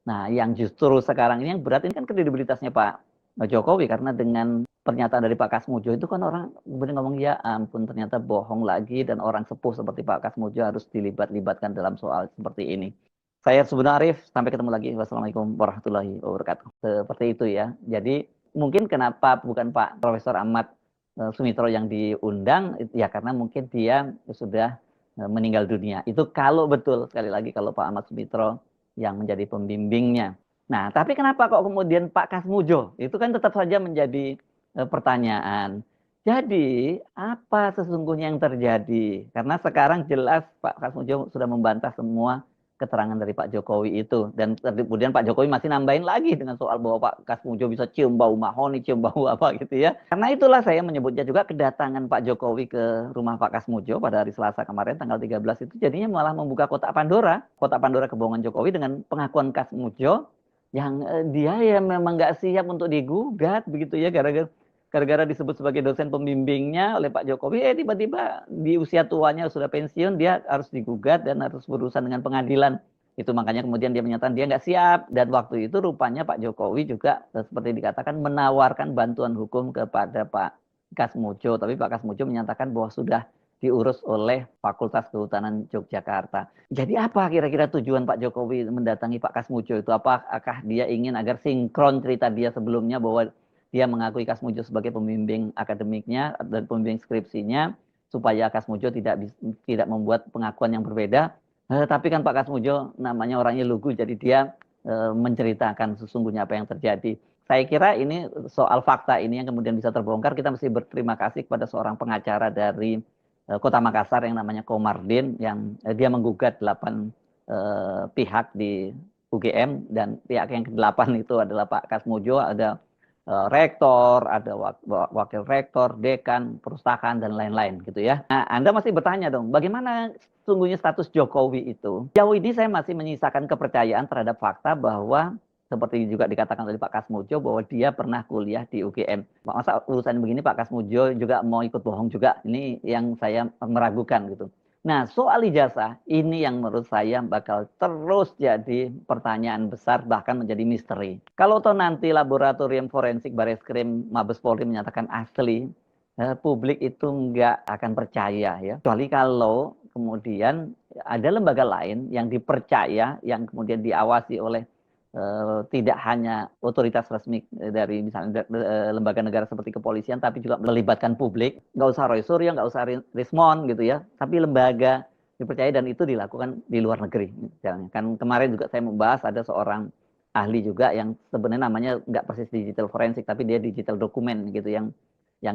Nah, yang justru sekarang ini yang berat ini kan kredibilitasnya Pak Jokowi, karena dengan pernyataan dari Pak Kasmujo itu kan orang kemudian ngomong, ya ampun ternyata bohong lagi dan orang sepuh seperti Pak Kasmujo harus dilibatkan dalam soal seperti ini. Saya sebenarnya Arif, sampai ketemu lagi. Wassalamualaikum warahmatullahi wabarakatuh. Seperti itu ya. Jadi mungkin kenapa bukan Pak Profesor Ahmad Sumitro yang diundang, ya karena mungkin dia sudah meninggal dunia. Itu kalau betul, sekali lagi kalau Pak Ahmad Sumitro yang menjadi pembimbingnya. Nah, tapi kenapa kok kemudian Pak Kasmujo? Itu kan tetap saja menjadi pertanyaan. Jadi, apa sesungguhnya yang terjadi? Karena sekarang jelas Pak Kasmujo sudah membantah semua keterangan dari Pak Jokowi itu. Dan kemudian Pak Jokowi masih nambahin lagi dengan soal bahwa Pak Kasmujo bisa cium bau mahoni, cium bau apa gitu ya. Karena itulah saya menyebutnya juga kedatangan Pak Jokowi ke rumah Pak Kasmujo pada hari Selasa kemarin tanggal 13 itu jadinya malah membuka kotak Pandora kebohongan Jokowi dengan pengakuan Kasmujo yang dia ya memang nggak siap untuk digugat begitu ya, gara-gara disebut sebagai dosen pembimbingnya oleh Pak Jokowi, tiba-tiba di usia tuanya sudah pensiun dia harus digugat dan harus berurusan dengan pengadilan. Itu makanya kemudian dia menyatakan dia nggak siap, dan waktu itu rupanya Pak Jokowi juga seperti dikatakan menawarkan bantuan hukum kepada Pak Kasmujo, tapi Pak Kasmujo menyatakan bahwa sudah diurus oleh Fakultas Kehutanan Yogyakarta. Jadi apa kira-kira tujuan Pak Jokowi mendatangi Pak Kasmujo itu? Apakah dia ingin agar sinkron cerita dia sebelumnya bahwa dia mengakui Kasmujo sebagai pembimbing akademiknya dan pembimbing skripsinya, supaya Kasmujo tidak membuat pengakuan yang berbeda. Tapi kan Pak Kasmujo namanya orangnya lugu, jadi dia menceritakan sesungguhnya apa yang terjadi. Saya kira ini soal fakta ini yang kemudian bisa terbongkar. Kita mesti berterima kasih kepada seorang pengacara dari Kota Makassar yang namanya Komardin, yang dia menggugat 8 pihak di UGM, dan pihak yang ke-8 itu adalah Pak Kasmujo, ada rektor, ada wakil rektor, dekan, perpustakaan dan lain-lain gitu ya. Nah, Anda masih bertanya dong, bagaimana sungguhnya status Jokowi itu? Jauh ini saya masih menyisakan kepercayaan terhadap fakta bahwa seperti juga dikatakan oleh Pak Kasmujo bahwa dia pernah kuliah di UGM. Masa urusan begini Pak Kasmujo juga mau ikut bohong juga? Ini yang saya meragukan gitu. Nah, soal ijazah ini yang menurut saya bakal terus jadi pertanyaan besar, bahkan menjadi misteri. Kalau toh nanti laboratorium forensik Bareskrim Mabes Polri menyatakan asli, publik itu nggak akan percaya ya. Kecuali kalau kemudian ada lembaga lain yang dipercaya, yang kemudian diawasi oleh tidak hanya otoritas resmi dari misalnya lembaga negara seperti kepolisian, tapi juga melibatkan publik. Nggak usah Roy Suryo, nggak usah Rismon gitu ya, tapi lembaga dipercaya, dan itu dilakukan di luar negeri. Misalnya. Kan kemarin juga saya membahas ada seorang ahli juga yang sebenarnya namanya nggak persis digital forensik, tapi dia digital dokumen gitu, yang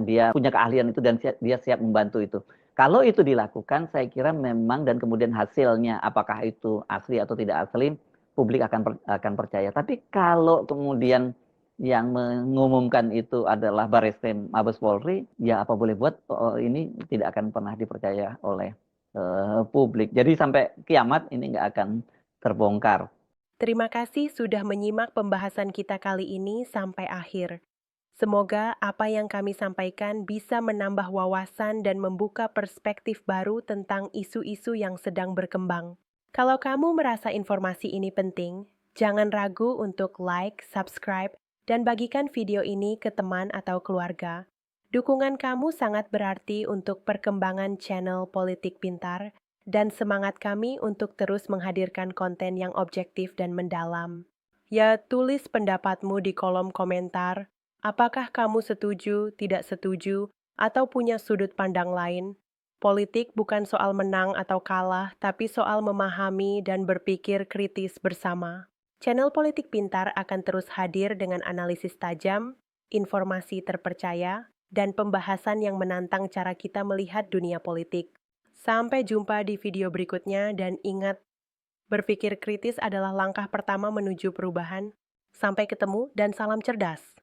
dia punya keahlian itu dan dia siap membantu itu. Kalau itu dilakukan, saya kira memang, dan kemudian hasilnya apakah itu asli atau tidak asli, publik akan percaya. Tapi kalau kemudian yang mengumumkan itu adalah Bareskrim Mabes Polri, ya apa boleh buat, ini tidak akan pernah dipercaya oleh publik. Jadi sampai kiamat ini nggak akan terbongkar. Terima kasih sudah menyimak pembahasan kita kali ini sampai akhir. Semoga apa yang kami sampaikan bisa menambah wawasan dan membuka perspektif baru tentang isu-isu yang sedang berkembang. Kalau kamu merasa informasi ini penting, jangan ragu untuk like, subscribe, dan bagikan video ini ke teman atau keluarga. Dukungan kamu sangat berarti untuk perkembangan channel Politik Pintar dan semangat kami untuk terus menghadirkan konten yang objektif dan mendalam. Ya, tulis pendapatmu di kolom komentar. Apakah kamu setuju, tidak setuju, atau punya sudut pandang lain? Politik bukan soal menang atau kalah, tapi soal memahami dan berpikir kritis bersama. Channel Politik Pintar akan terus hadir dengan analisis tajam, informasi terpercaya, dan pembahasan yang menantang cara kita melihat dunia politik. Sampai jumpa di video berikutnya, dan ingat, berpikir kritis adalah langkah pertama menuju perubahan. Sampai ketemu dan salam cerdas.